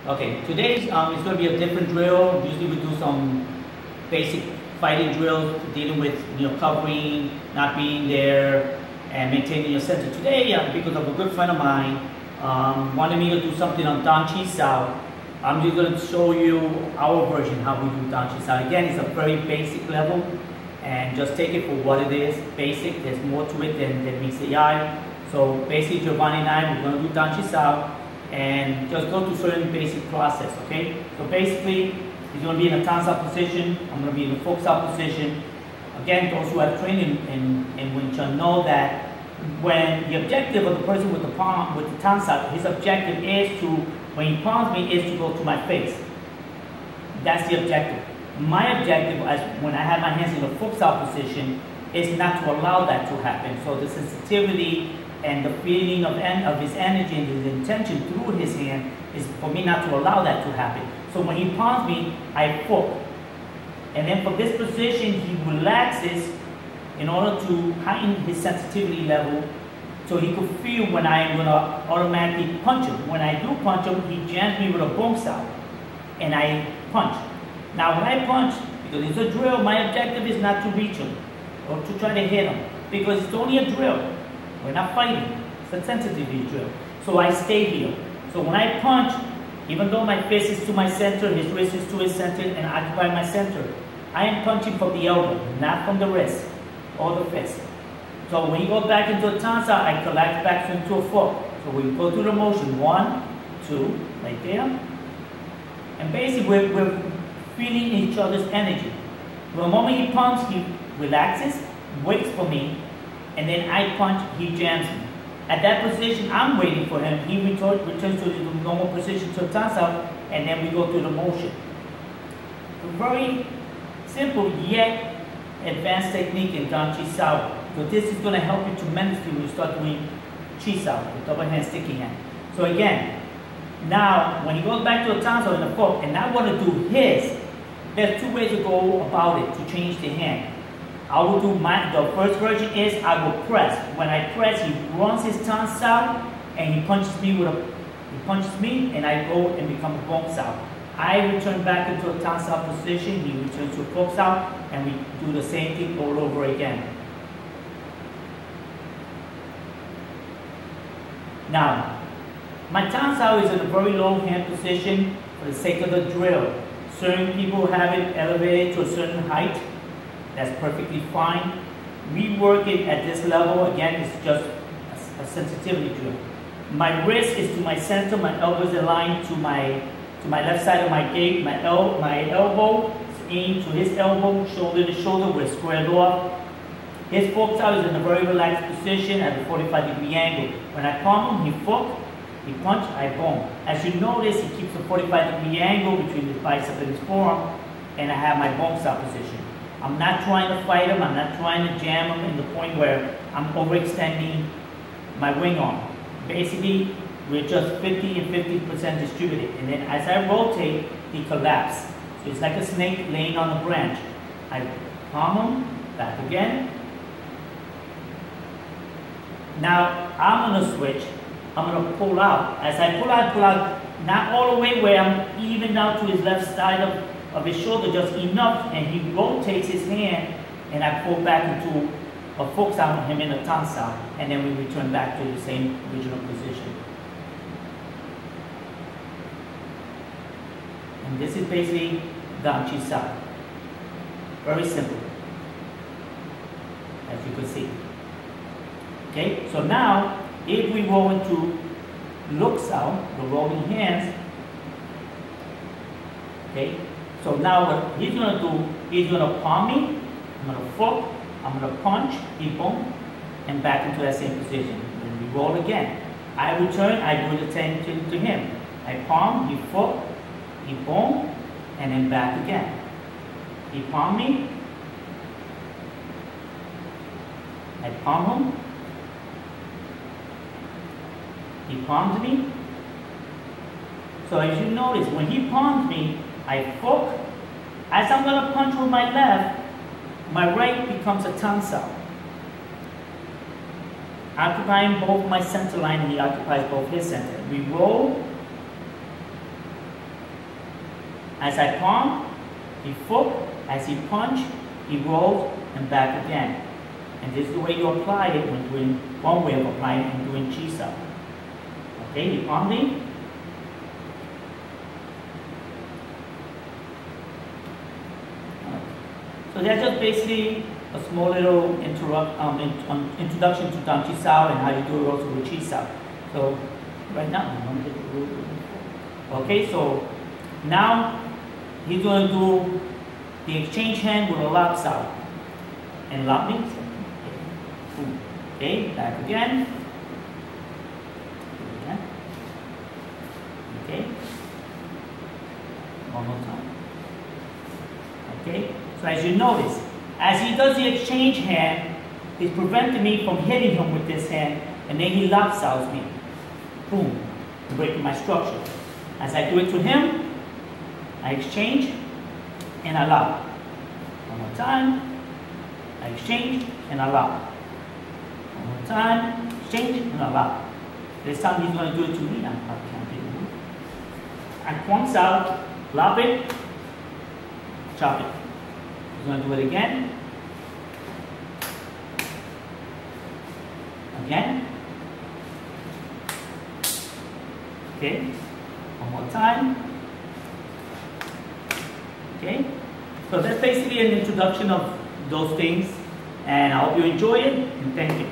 Okay, today's is going to be a different drill. Usually we do some basic fighting drills dealing with covering, not being there, and maintaining your center. Today, because of a good friend of mine, wanted me to do something on Dan Chi Sao. I'm just going to show you our version how we do Dan Chi Sao. Again, it's a very basic level, and just take it for what it is. Basic. There's more to it than meets the eye. So basically, Giovanni and I, we're going to do Dan Chi Sao and just go through certain basic process, okay? So basically, he's going to be in a Tansa position, I'm going to be in a Fook Sao position. Again, those who have trained in Wing Chun know that when the objective of the person with the palm, with the Tansa, his objective is to, when he palms me, is to go to my face. That's the objective. My objective, as when I have my hands in the Fook Sao position, is not to allow that to happen. So the sensitivity and the feeling of his energy and his intention through his hand is for me not to allow that to happen. So when he palms me, I fook. And then for this position, he relaxes in order to heighten his sensitivity level so he could feel when I am going to automatically punch him. When I do punch him, he jams me with a bong sao and I punch. Now when I punch, because it's a drill, my objective is not to reach him or to try to hit him because it's only a drill. We're not fighting. It's a sensitivity drill. So I stay here. So when I punch, even though my fist is to my center, his wrist is to his center, and I occupy my center, I am punching from the elbow, not from the wrist or the fist. So when he goes back into a Tansa, I collapse back into a fook. So we go through the motion. 1, 2, right there. And basically we're feeling each other's energy. The moment he pumps, he relaxes, waits for me, and then I punch, he jams me. At that position, I'm waiting for him. He returns to the normal position to Tansa, and then we go through the motion. A very simple yet advanced technique in Dan Chi Sao. So this is going to help you tremendously when you start doing Chi Sao, the double hand sticky hand. So again, now when he goes back to a Tansa in the fook, and I want to do his, there's 2 ways to go about it to change the hand. I will do the first version is I will press. When I press, he runs his tongue out and he punches me and I go and become a bong sao. I return back into a tongue sao position, he returns to a fook sao, and we do the same thing all over again. Now, my tongue sao is in a very low hand position for the sake of the drill. Certain people have it elevated to a certain height. That's perfectly fine. We work it at this level. Again, it's just a sensitivity drill. My wrist is to my center. My elbow is aligned to my left side of my gate. My elbow is aimed to his elbow, shoulder to shoulder. We're squared off. His fook sao is in a very relaxed position at a 45-degree angle. When I palm him, he fook. He punch, I bong. As you notice, he keeps a 45-degree angle between his bicep and his forearm, and I have my bong sao position. I'm not trying to fight him, I'm not trying to jam him in the point where I'm overextending my wing arm. Basically, we're just 50 and 50% distributed. And then as I rotate, he collapses. So it's like a snake laying on a branch. I palm him, back again. Now, I'm gonna switch. I'm gonna pull out. As I pull out, not all the way where I'm even out to his left side of his shoulder, just enough, and he rotates his hand, and I pull back into a fook sao, him in a tongue sao, and then we return back to the same original position. And this is basically Dan Chi Sao. Very simple, as you can see. Okay, so now, if we roll into Luk Sao, the rolling hands, okay, so now what he's going to do, he's going to palm me, I'm going to fook, I'm going to punch, he bong, and back into that same position. Then we roll again. I return, I do the same thing to him. I palm, he fook, he bong, and then back again. He palm me, I palm him, he palms me. So as you notice, when he palms me, I fook. As I'm going to punch with my left, my right becomes a tongue sao. Occupying both my center line, and he occupies both his center. We roll, As I palm, he fork. As he punch, he rolls and back again. And this is the way you apply it when doing one way of applying it and doing Chisa. Okay, he palming. So that's just basically a small little introduction to Dan Chi Sao and how you do it also with Chi Sao. So right now, okay, so now he's going to do the exchange hand with a lap Sao. And lap means, okay, back again. Okay, one more time. Okay, so as you notice, as he does the exchange hand, he's preventing me from hitting him with this hand, and then he lap Saos me. Boom, breaking my structure. As I do it to him, I exchange and I lap. One more time, I exchange and I lap. One more time, exchange and I lap. This time he's going to do it to me. I can't do it. I Kwang Sao, lap it, chop it. He's going to do it again. Again. Okay. One more time. Okay. So that's basically an introduction of those things. And I hope you enjoy it. And thank you.